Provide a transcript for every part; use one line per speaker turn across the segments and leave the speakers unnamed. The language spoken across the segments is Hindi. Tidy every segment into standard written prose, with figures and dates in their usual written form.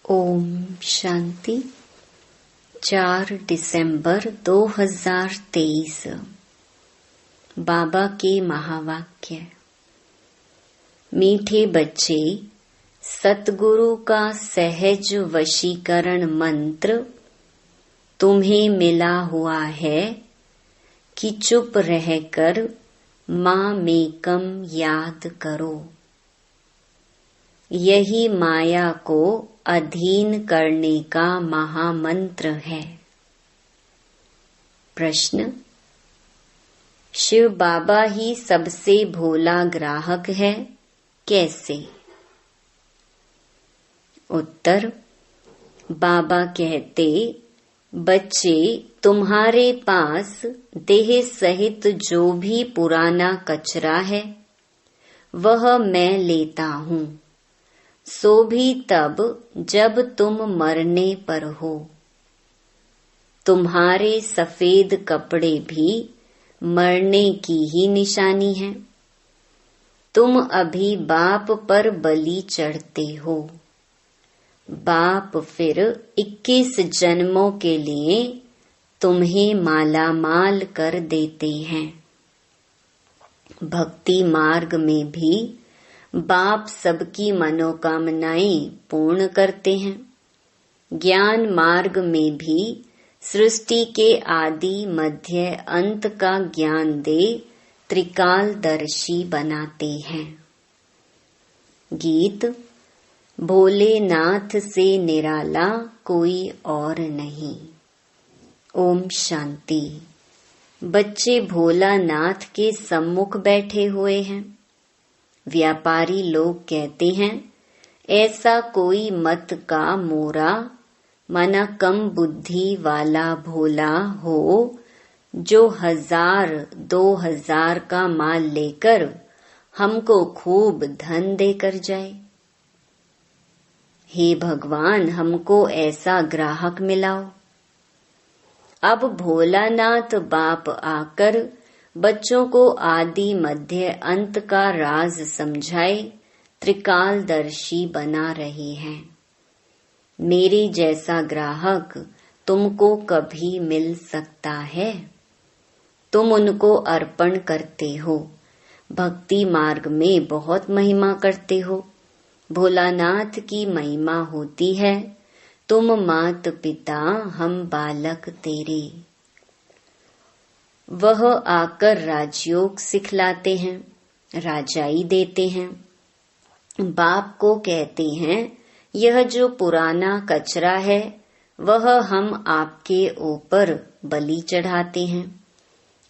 ओम शांति। 4 दिसंबर 2023। बाबा के महावाक्य। मीठे बच्चे, सतगुरु का सहज वशीकरण मंत्र तुम्हें मिला हुआ है कि चुप रहकर माँ मेकम याद करो। यही माया को अधीन करने का महामंत्र है। प्रश्न: शिव बाबा ही सबसे भोला ग्राहक है, कैसे? उत्तर: बाबा कहते, बच्चे, तुम्हारे पास देह सहित जो भी पुराना कचरा है वह मैं लेता हूँ, सो भी तब जब तुम मरने पर हो। तुम्हारे सफेद कपड़े भी मरने की ही निशानी है। तुम अभी बाप पर बलि चढ़ते हो। बाप फिर 21 जन्मों के लिए तुम्हें मालामाल कर देते हैं। भक्ति मार्ग में भी बाप सबकी मनोकामनाएं पूर्ण करते हैं। ज्ञान मार्ग में भी सृष्टि के आदि मध्य अंत का ज्ञान दे त्रिकालदर्शी बनाते हैं। गीत: भोलेनाथ से निराला कोई और नहीं। ओम शांति। बच्चे भोलानाथ के सम्मुख बैठे हुए हैं। व्यापारी लोग कहते हैं, ऐसा कोई मत का मोरा माना कम बुद्धि वाला भोला हो जो 1000-2000 का माल लेकर हमको खूब धन देकर जाए। हे भगवान, हमको ऐसा ग्राहक मिलाओ। अब भोलानाथ बाप आकर बच्चों को आदि मध्य अंत का राज समझाए त्रिकालदर्शी बना रहे हैं। मेरे जैसा ग्राहक तुमको कभी मिल सकता है? तुम उनको अर्पण करते हो, भक्ति मार्ग में बहुत महिमा करते हो। भोलानाथ की महिमा होती है, तुम मात पिता हम बालक तेरे। वह आकर राजयोग सिखलाते हैं, राजाई देते हैं। बाप को कहते हैं, यह जो पुराना कचरा है वह हम आपके ऊपर बलि चढ़ाते हैं।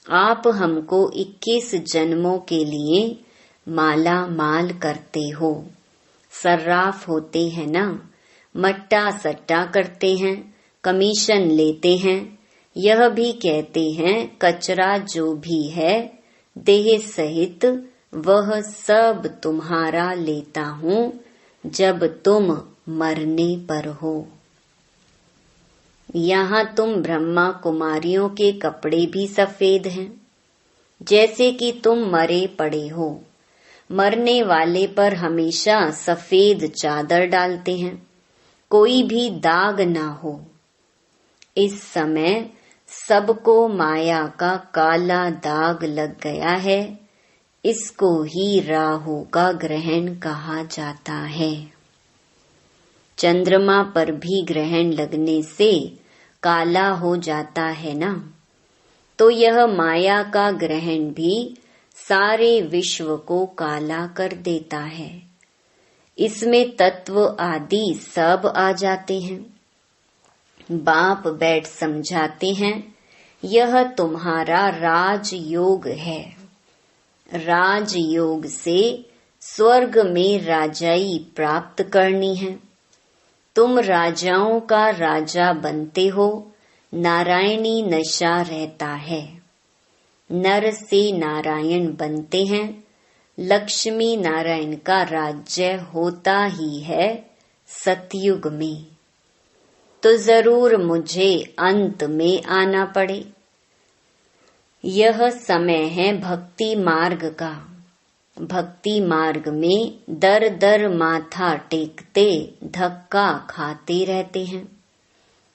आप हमको 21 जन्मों के लिए माला माल करते हो। सर्राफ होते हैं ना, मट्टा सट्टा करते हैं, कमीशन लेते हैं। यह भी कहते हैं, कचरा जो भी है देह सहित वह सब तुम्हारा लेता हूँ जब तुम मरने पर हो। यहाँ तुम ब्रह्मा कुमारियों के कपड़े भी सफेद हैं, जैसे कि तुम मरे पड़े हो। मरने वाले पर हमेशा सफेद चादर डालते हैं, कोई भी दाग ना हो। इस समय सबको माया का काला दाग लग गया है। इसको ही राहु का ग्रहण कहा जाता है। चंद्रमा पर भी ग्रहण लगने से काला हो जाता है ना, तो यह माया का ग्रहण भी सारे विश्व को काला कर देता है। इसमें तत्व आदि सब आ जाते हैं। बाप बैठ समझाते हैं, यह तुम्हारा राजयोग है। राजयोग से स्वर्ग में राजाई प्राप्त करनी है। तुम राजाओं का राजा बनते हो। नारायणी नशा रहता है। नर से नारायण बनते हैं। लक्ष्मी नारायण का राज्य होता ही है सतयुग में, तो जरूर मुझे अंत में आना पड़े। यह समय है भक्ति मार्ग का। भक्ति मार्ग में दर दर माथा टेकते धक्का खाते रहते हैं।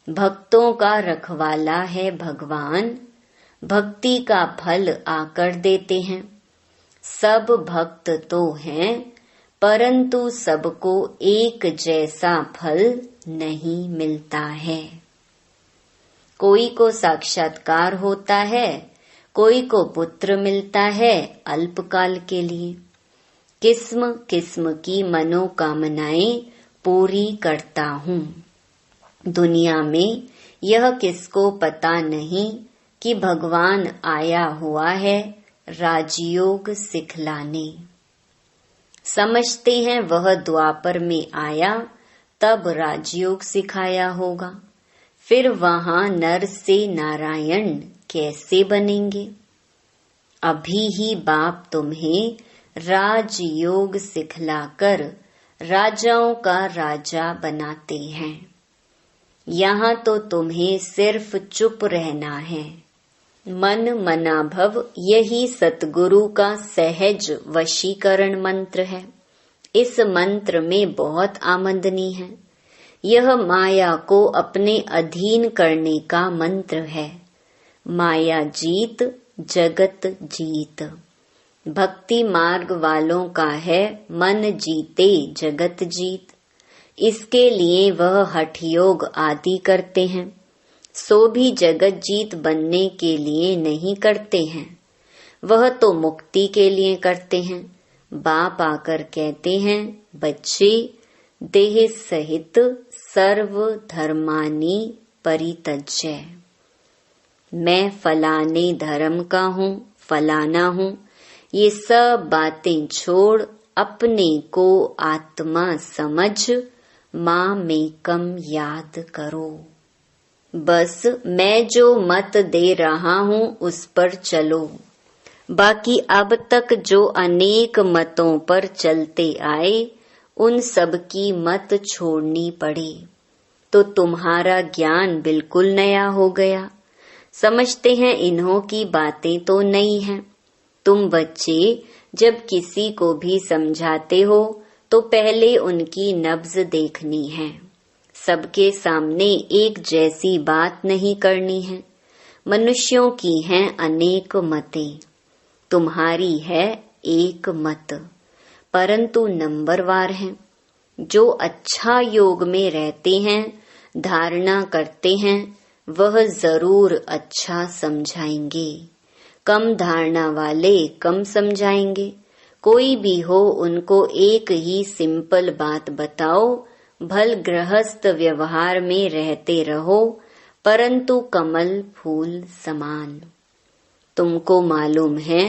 भक्तों का रखवाला है भगवान, भक्ति का फल आकर देते हैं। सब भक्त तो हैं, परंतु सबको एक जैसा फल नहीं मिलता है। कोई को साक्षात्कार होता है, कोई को पुत्र मिलता है अल्पकाल के लिए। किस्म किस्म की मनोकामनाएं पूरी करता हूँ। दुनिया में यह किसको पता नहीं कि भगवान आया हुआ है राजयोग सिखलाने। समझते हैं वह द्वापर में आया तब राजयोग सिखाया होगा, फिर वहां नर से नारायण कैसे बनेंगे। अभी ही बाप तुम्हें राजयोग सिखलाकर राजाओं का राजा बनाते हैं। यहाँ तो तुम्हें सिर्फ चुप रहना है। मन मना भव यही सतगुरु का सहज वशीकरण मंत्र है। इस मंत्र में बहुत आमदनी है। यह माया को अपने अधीन करने का मंत्र है। माया जीत जगत जीत। भक्ति मार्ग वालों का है मन जीते जगत जीत। इसके लिए वह हठ योग आदि करते हैं, सो भी जगत जीत बनने के लिए नहीं करते हैं। वह तो मुक्ति के लिए करते हैं। बाप आकर कहते हैं, बच्चे देह सहित सर्व धर्मानि परित्यज्य। मैं फलाने धर्म का हूँ, फलाना हूँ, ये सब बातें छोड़ अपने को आत्मा समझ मामेकम याद करो। बस मैं जो मत दे रहा हूँ उस पर चलो। बाकी अब तक जो अनेक मतों पर चलते आए उन सब की मत छोड़नी पड़ी, तो तुम्हारा ज्ञान बिल्कुल नया हो गया। समझते हैं इन्हों की बातें तो नई हैं। तुम बच्चे जब किसी को भी समझाते हो तो पहले उनकी नब्ज देखनी है। सबके सामने एक जैसी बात नहीं करनी है। मनुष्यों की हैं अनेक मतें, तुम्हारी है एक मत, परंतु नंबरवार हैं। जो अच्छा योग में रहते हैं, धारणा करते हैं, वह जरूर अच्छा समझाएंगे। कम धारणा वाले कम समझाएंगे। कोई भी हो उनको एक ही सिंपल बात बताओ, भल गृहस्थ व्यवहार में रहते रहो, परंतु कमल फूल समान। तुमको मालूम है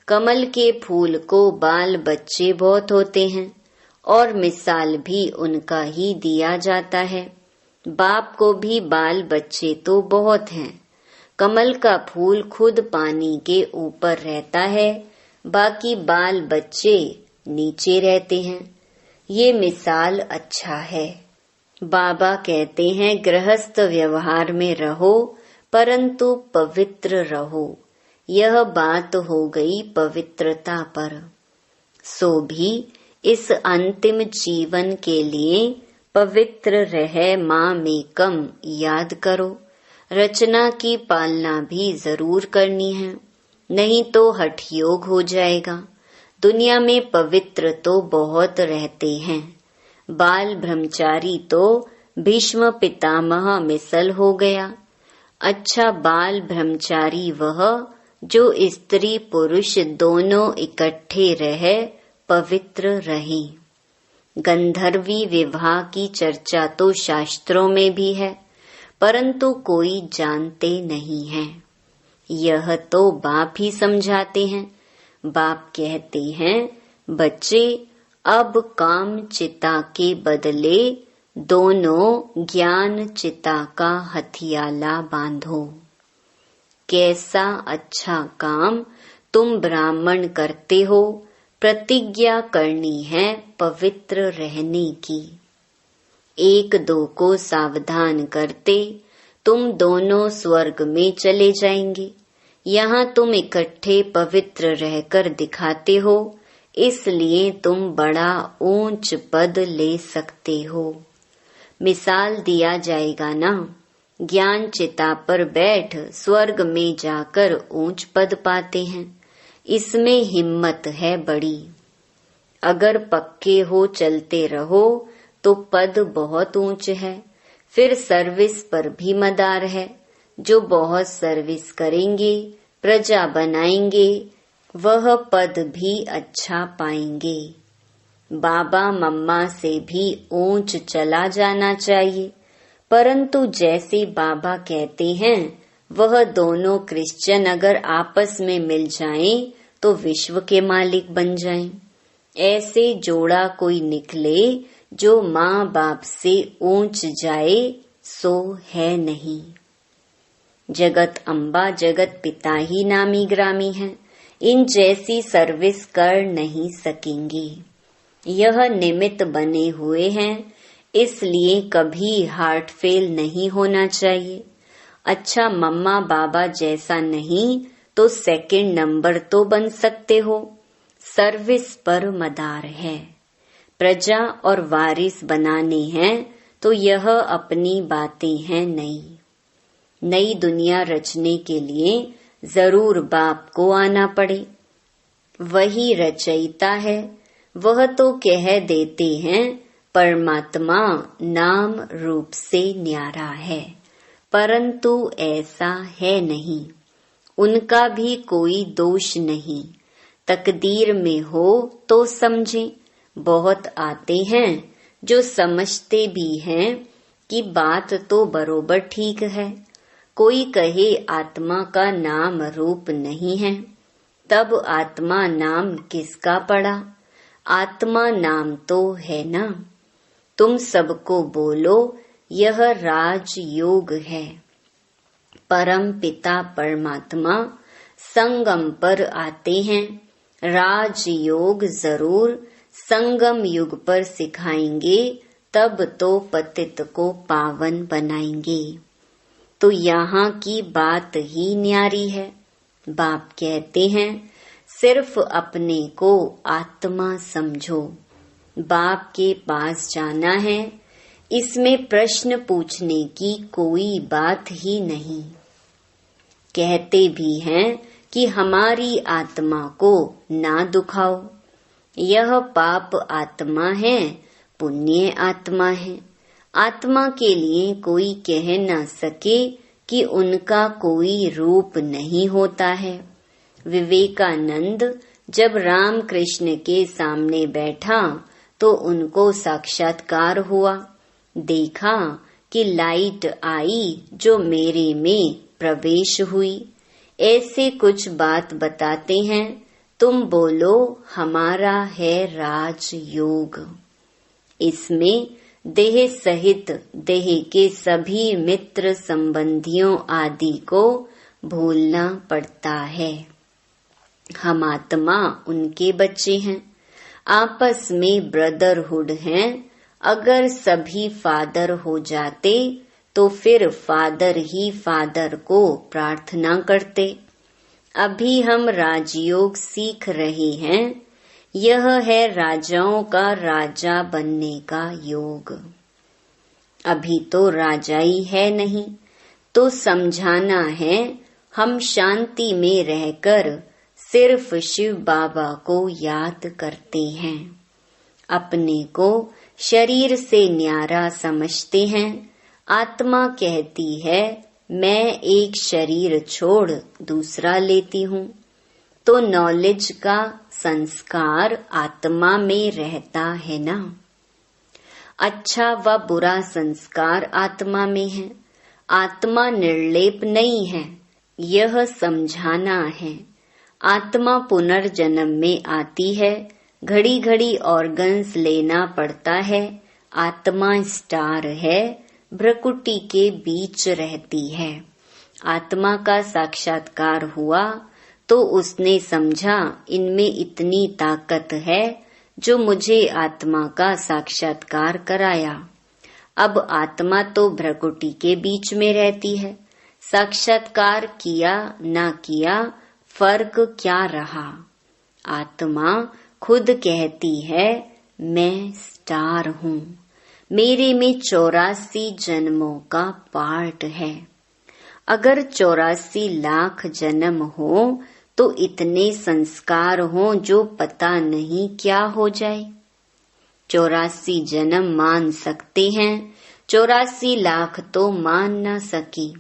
कमल के फूल को बाल बच्चे बहुत होते हैं और मिसाल भी उनका ही दिया जाता है। बाप को भी बाल बच्चे तो बहुत हैं। कमल का फूल खुद पानी के ऊपर रहता है, बाकी बाल बच्चे नीचे रहते हैं। ये मिसाल अच्छा है। बाबा कहते हैं गृहस्थ व्यवहार में रहो, परंतु पवित्र रहो। यह बात हो गई पवित्रता पर। सो भी इस अंतिम जीवन के लिए पवित्र रह मामेकम याद करो। रचना की पालना भी जरूर करनी है, नहीं तो हठ योग हो जाएगा। दुनिया में पवित्र तो बहुत रहते हैं। बाल ब्रह्मचारी तो भीष्म पितामह मिसल हो गया। अच्छा बाल ब्रह्मचारी वह जो स्त्री पुरुष दोनों इकट्ठे रहे, पवित्र रहे। गंधर्वी विवाह की चर्चा तो शास्त्रों में भी है, परंतु कोई जानते नहीं है। यह तो बाप ही समझाते हैं। बाप कहते हैं, बच्चे अब काम चिता के बदले दोनों ज्ञान चिता का हथियाला बांधो। कैसा अच्छा काम तुम ब्राह्मण करते हो, प्रतिज्ञा करनी है पवित्र रहने की। एक दो को सावधान करते तुम दोनों स्वर्ग में चले जाएंगे। यहाँ तुम इकट्ठे पवित्र रहकर दिखाते हो, इसलिए तुम बड़ा ऊंच पद ले सकते हो। मिसाल दिया जाएगा ना, ज्ञान चिता पर बैठ स्वर्ग में जाकर ऊंच पद पाते हैं। इसमें हिम्मत है बड़ी। अगर पक्के हो चलते रहो तो पद बहुत ऊंच है। फिर सर्विस पर भी मदार है। जो बहुत सर्विस करेंगे, प्रजा बनाएंगे, वह पद भी अच्छा पाएंगे। बाबा मम्मा से भी ऊंच चला जाना चाहिए, परंतु जैसे बाबा कहते हैं वह दोनों क्रिश्चियन अगर आपस में मिल जाएं तो विश्व के मालिक बन जाएं। ऐसे जोड़ा कोई निकले जो माँ बाप से ऊंच जाए सो है नहीं। जगत अम्बा जगत पिता ही नामी ग्रामी है। इन जैसी सर्विस कर नहीं सकेंगे। यह निमित्त बने हुए हैं, इसलिए कभी हार्ट फेल नहीं होना चाहिए। अच्छा मम्मा बाबा जैसा नहीं तो सेकंड नंबर तो बन सकते हो। सर्विस पर मदार है। प्रजा और वारिस बनाने हैं तो यह अपनी बातें हैं नई। नई दुनिया रचने के लिए जरूर बाप को आना पड़े। वही रचयिता है। वह तो कह देते हैं परमात्मा नाम रूप से न्यारा है, परंतु ऐसा है नहीं। उनका भी कोई दोष नहीं। तकदीर में हो तो समझें। बहुत आते हैं जो समझते भी हैं कि बात तो बरोबर ठीक है। कोई कहे आत्मा का नाम रूप नहीं है, तब आत्मा नाम किसका पड़ा? आत्मा नाम तो है ना। तुम सबको बोलो यह राजयोग है। परम पिता परमात्मा संगम पर आते हैं। राजयोग जरूर संगम युग पर सिखाएंगे, तब तो पतित को पावन बनाएंगे। तो यहाँ की बात ही न्यारी है। बाप कहते हैं सिर्फ अपने को आत्मा समझो। बाप के पास जाना है, इसमें प्रश्न पूछने की कोई बात ही नहीं। कहते भी हैं कि हमारी आत्मा को ना दुखाओ। यह पाप आत्मा है, पुण्य आत्मा है। आत्मा के लिए कोई कह न सके कि उनका कोई रूप नहीं होता है। विवेकानंद जब राम कृष्ण के सामने बैठा तो उनको साक्षात्कार हुआ। देखा कि लाइट आई जो मेरे में प्रवेश हुई। ऐसे कुछ बात बताते हैं। तुम बोलो हमारा है राजयोग। इसमें देह सहित देह के सभी मित्र संबंधियों आदि को भूलना पड़ता है। हम आत्मा उनके बच्चे हैं। आपस में ब्रदरहुड हैं। अगर सभी फादर हो जाते तो फिर फादर ही फादर को प्रार्थना करते। अभी हम राजयोग सीख रहे हैं। यह है राजाओं का राजा बनने का योग। अभी तो राजाई है नहीं, तो समझाना है। हम शांति में रहकर सिर्फ शिव बाबा को याद करते हैं। अपने को शरीर से न्यारा समझते हैं। आत्मा कहती है मैं एक शरीर छोड़ दूसरा लेती हूँ। तो नॉलेज का संस्कार आत्मा में रहता है ना। अच्छा व बुरा संस्कार आत्मा में है। आत्मा निर्लेप नहीं है, यह समझाना है। आत्मा पुनर्जन्म में आती है। घड़ी घड़ी ऑर्गन्स लेना पड़ता है। आत्मा स्टार है, भ्रकुटी के बीच रहती है। आत्मा का साक्षात्कार हुआ तो उसने समझा इनमें इतनी ताकत है जो मुझे आत्मा का साक्षात्कार कराया। अब आत्मा तो भ्रकुटी के बीच में रहती है। साक्षात्कार किया ना किया फर्क क्या रहा। आत्मा खुद कहती है मैं स्टार हूँ, मेरे में 84 जन्मों का पार्ट है। अगर 84 लाख जन्म हो तो इतने संस्कार हो जो पता नहीं क्या हो जाए। 84 जन्म मान सकते हैं, 84 लाख तो मान न सकी।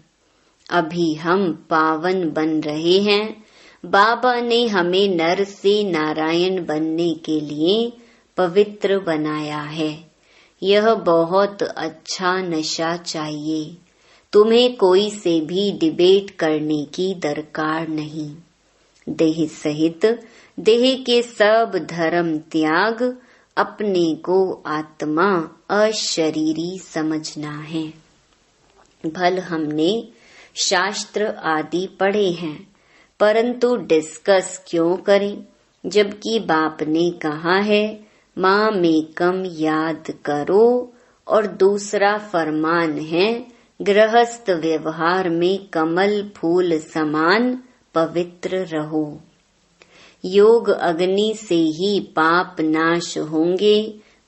अभी हम पावन बन रहे हैं। बाबा ने हमें नर से नारायण बनने के लिए पवित्र बनाया है। यह बहुत अच्छा नशा चाहिए। तुम्हें कोई से भी डिबेट करने की दरकार नहीं। देह सहित देह के सब धर्म त्याग, अपने को आत्मा अशरीरी समझना है। भल हमने शास्त्र आदि पढ़े हैं, परंतु डिस्कस क्यों करें, जबकि बाप ने कहा है मामेकम याद करो, और दूसरा फरमान है गृहस्थ व्यवहार में कमल फूल समान पवित्र रहो। योग अग्नि से ही पाप नाश होंगे,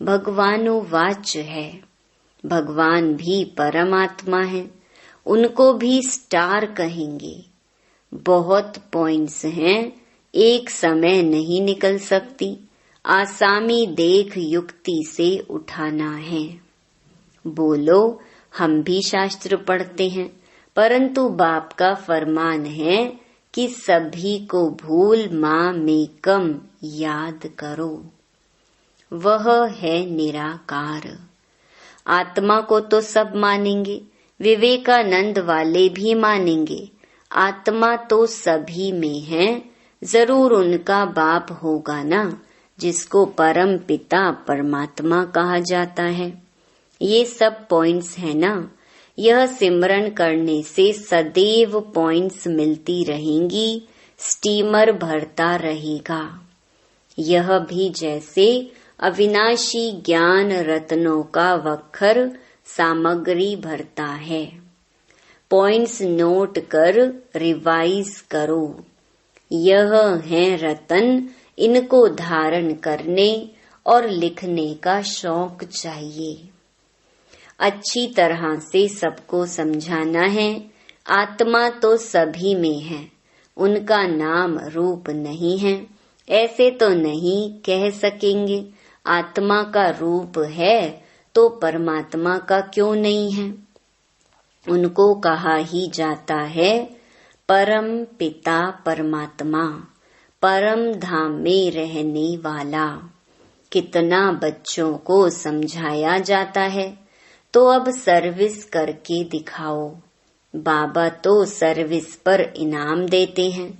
भगवानो वाच है। भगवान भी परमात्मा है, उनको भी स्टार कहेंगे। बहुत पॉइंट्स हैं, एक समय नहीं निकल सकती। आसामी देख युक्ति से उठाना है। बोलो हम भी शास्त्र पढ़ते हैं, परंतु बाप का फरमान है कि सभी को भूल मामेकम याद करो। वह है निराकार। आत्मा को तो सब मानेंगे, विवेकानंद वाले भी मानेंगे। आत्मा तो सभी में है, जरूर उनका बाप होगा ना, जिसको परम पिता परमात्मा कहा जाता है। ये सब पॉइंट्स है ना। यह सिमरन करने से सदैव पॉइंट्स मिलती रहेंगी, स्टीमर भरता रहेगा। यह भी जैसे अविनाशी ज्ञान रत्नों का वखर सामग्री भरता है। पॉइंट्स नोट कर रिवाइज करो। यह है रतन, इनको धारण करने और लिखने का शौक चाहिए। अच्छी तरह से सबको समझाना है। आत्मा तो सभी में है, उनका नाम रूप नहीं है। ऐसे तो नहीं कह सकेंगे आत्मा का रूप है तो परमात्मा का क्यों नहीं है। उनको कहा ही जाता है परम पिता परमात्मा, परम धाम में रहने वाला। कितना बच्चों को समझाया जाता है, तो अब सर्विस करके दिखाओ। बाबा तो सर्विस पर इनाम देते हैं।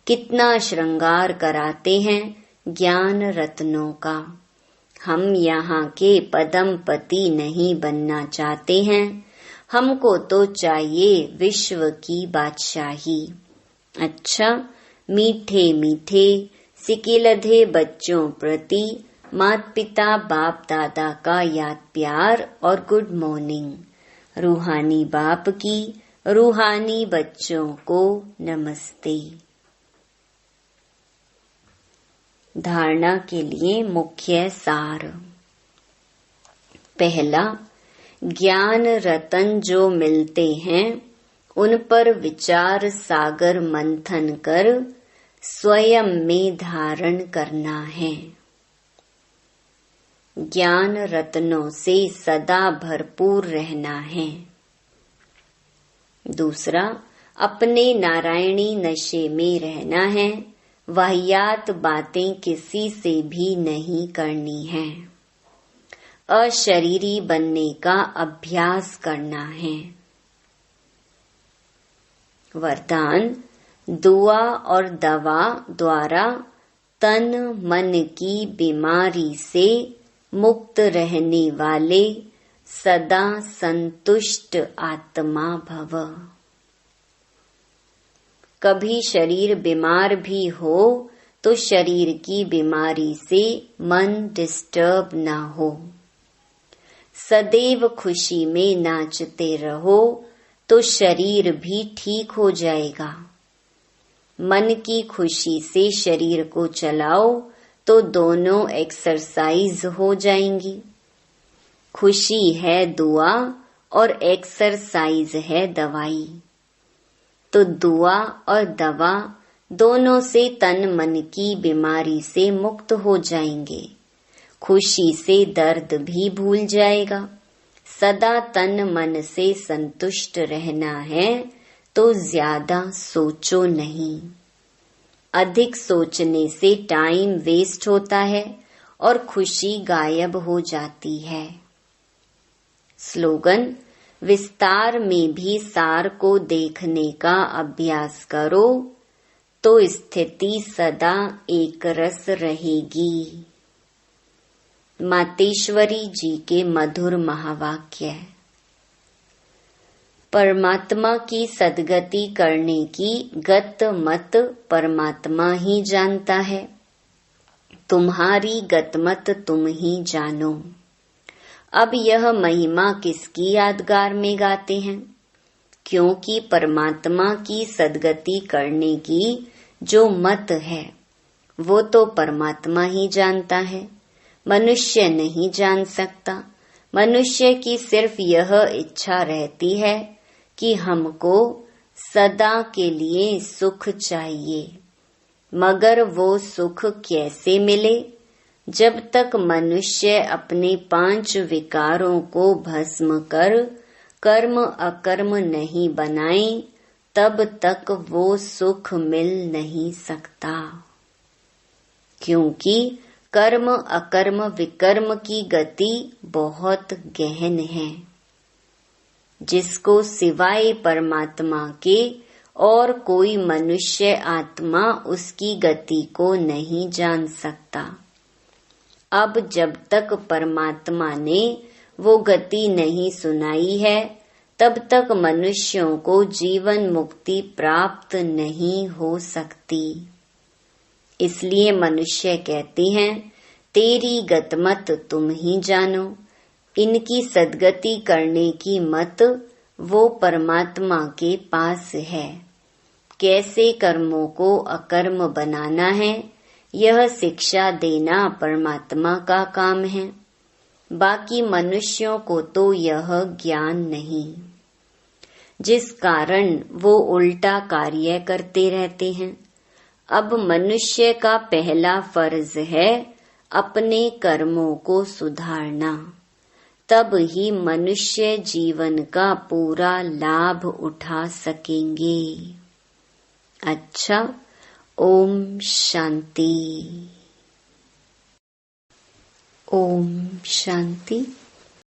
कितना श्रृंगार कराते हैं ज्ञान रत्नों का। हम यहाँ के पदमपति नहीं बनना चाहते हैं, हमको तो चाहिए विश्व की बादशाही। अच्छा, मीठे मीठे सिकिलधे बच्चों प्रति माता पिता बाप दादा का याद प्यार और गुड मॉर्निंग। रूहानी बाप की रूहानी बच्चों को नमस्ते। धारणा के लिए मुख्य सार। पहला, ज्ञान रतन जो मिलते हैं उन पर विचार सागर मंथन कर स्वयं में धारण करना है। ज्ञान रत्नों से सदा भरपूर रहना है। दूसरा, अपने नारायणी नशे में रहना है। वाहियात बातें किसी से भी नहीं करनी है। अशरीरी बनने का अभ्यास करना है। वरदान, दुआ और दवा द्वारा तन मन की बीमारी से मुक्त रहने वाले सदा संतुष्ट आत्मा भव। कभी शरीर बीमार भी हो तो शरीर की बीमारी से मन डिस्टर्ब ना हो। सदैव खुशी में नाचते रहो तो शरीर भी ठीक हो जाएगा। मन की खुशी से शरीर को चलाओ तो दोनों एक्सरसाइज हो जाएंगी। खुशी है दुआ और एक्सरसाइज है दवाई। तो दुआ और दवा दोनों से तन मन की बीमारी से मुक्त हो जाएंगे। खुशी से दर्द भी भूल जाएगा। सदा तन मन से संतुष्ट रहना है तो ज्यादा सोचो नहीं। अधिक सोचने से टाइम वेस्ट होता है और खुशी गायब हो जाती है। स्लोगन: विस्तार में भी सार को देखने का अभ्यास करो तो स्थिति सदा एक रस रहेगी। मातेश्वरी जी के मधुर महावाक्य। परमात्मा की सद्गति करने की गत मत परमात्मा ही जानता है। तुम्हारी गतमत तुम ही जानो। अब यह महिमा किसकी यादगार में गाते हैं? क्योंकि परमात्मा की सद्गति करने की जो मत है वो तो परमात्मा ही जानता है, मनुष्य नहीं जान सकता। मनुष्य की सिर्फ यह इच्छा रहती है कि हमको सदा के लिए सुख चाहिए, मगर वो सुख कैसे मिले? जब तक मनुष्य अपने 5 विकारों को भस्म कर कर्म अकर्म नहीं बनाए, तब तक वो सुख मिल नहीं सकता। क्योंकि कर्म अकर्म विकर्म की गति बहुत गहन है, जिसको सिवाय परमात्मा के और कोई मनुष्य आत्मा उसकी गति को नहीं जान सकता। अब जब तक परमात्मा ने वो गति नहीं सुनाई है, तब तक मनुष्यों को जीवन मुक्ति प्राप्त नहीं हो सकती। इसलिए मनुष्य कहते हैं, तेरी गतमत तुम ही जानो। इनकी सद्गति करने की मत वो परमात्मा के पास है। कैसे कर्मों को अकर्म बनाना है, यह शिक्षा देना परमात्मा का काम है। बाकी मनुष्यों को तो यह ज्ञान नहीं, जिस कारण वो उल्टा कार्य करते रहते हैं। अब मनुष्य का पहला फर्ज है अपने कर्मों को सुधारना, तब ही मनुष्य जीवन का पूरा लाभ उठा सकेंगे। अच्छा, ओम शांति। ओम शांति।